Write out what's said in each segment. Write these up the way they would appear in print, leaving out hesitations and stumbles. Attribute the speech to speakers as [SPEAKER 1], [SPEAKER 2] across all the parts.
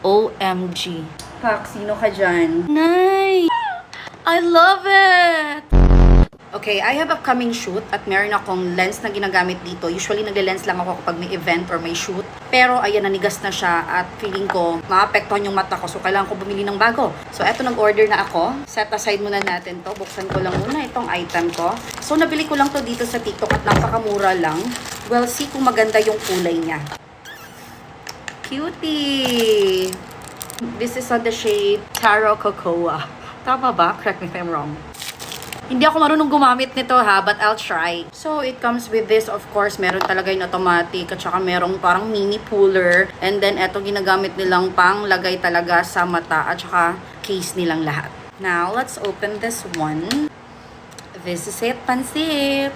[SPEAKER 1] OMG.
[SPEAKER 2] Pak, sino ka dyan?
[SPEAKER 1] Nice! I love it! Okay, I have upcoming shoot at meron akong lens na ginagamit dito. Usually, nagle-lens lang ako kapag may event or may shoot. Pero, ayan, nanigas na siya at feeling ko, maapektuhan yung mata ko. So, kailangan ko bumili ng bago. So, eto, nag-order na ako. Set aside muna natin to. Buksan ko lang muna itong item ko. So, nabili ko lang to dito sa TikTok at napakamura lang. Well, see kung maganda yung kulay niya. Cutie! This is on the shade Taro Cocoa. Tama ba? Correct me if I'm wrong. Hindi ako marunong gumamit nito ha, but I'll try. So, it comes with this, of course, meron talaga yung automatic, at saka merong parang mini puller. And then, eto ginagamit nilang pang lagay talaga sa mata, at saka case nilang lahat. Now, let's open this one. This is it, pansit.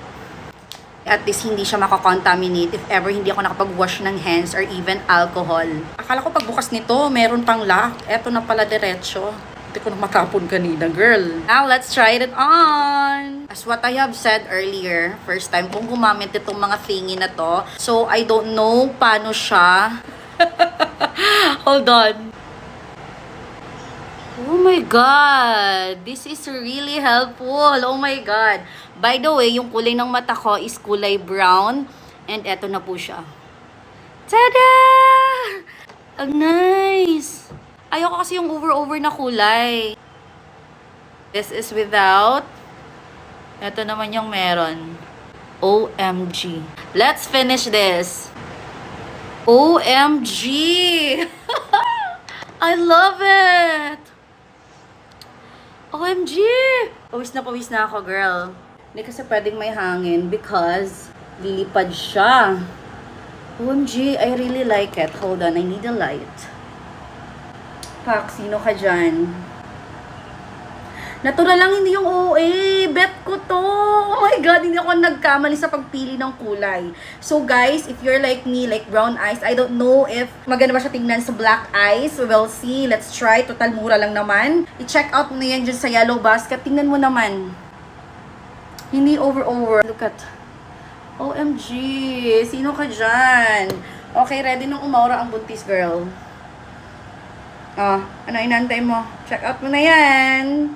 [SPEAKER 1] At least, hindi siya makakontaminate if ever hindi ako nakapag-wash ng hands or even alcohol. Akala ko pagbukas nito, meron pang lock. Eto na pala diretso. Hindi ko na matapon kanina, girl. Now, let's try it on. As what I have said earlier, first time kong gumamit itong mga thingy na to. So, I don't know paano siya. Hold on. Oh my God. This is really helpful. Oh my God. By the way, yung kulay ng mata ko is kulay brown. And eto na po siya. Tada! Ang nice! Ayoko kasi yung over-over na kulay. This is without. Ito naman yung meron. OMG. Let's finish this. OMG! I love it! OMG! Pawis na ako, girl. Hindi kasi pwedeng may hangin because lilipad siya. OMG, I really like it. Hold on, I need a light. Pak, sino ka dyan? Natural lang, hindi yung OA. Bet ko to. Oh my God, hindi ako nagkamali sa pagpili ng kulay. So guys, if you're like me, like brown eyes, I don't know if maganda ba siya tingnan sa black eyes. We'll see. Let's try. Total mura lang naman. I-check out mo na yan dyan sa yellow basket. Tingnan mo naman. Hindi over-over. Look at. OMG. Sino ka dyan? Okay, ready nung umaura ang buntis, girl. Oh, ano inantay mo? Check out mo na yan.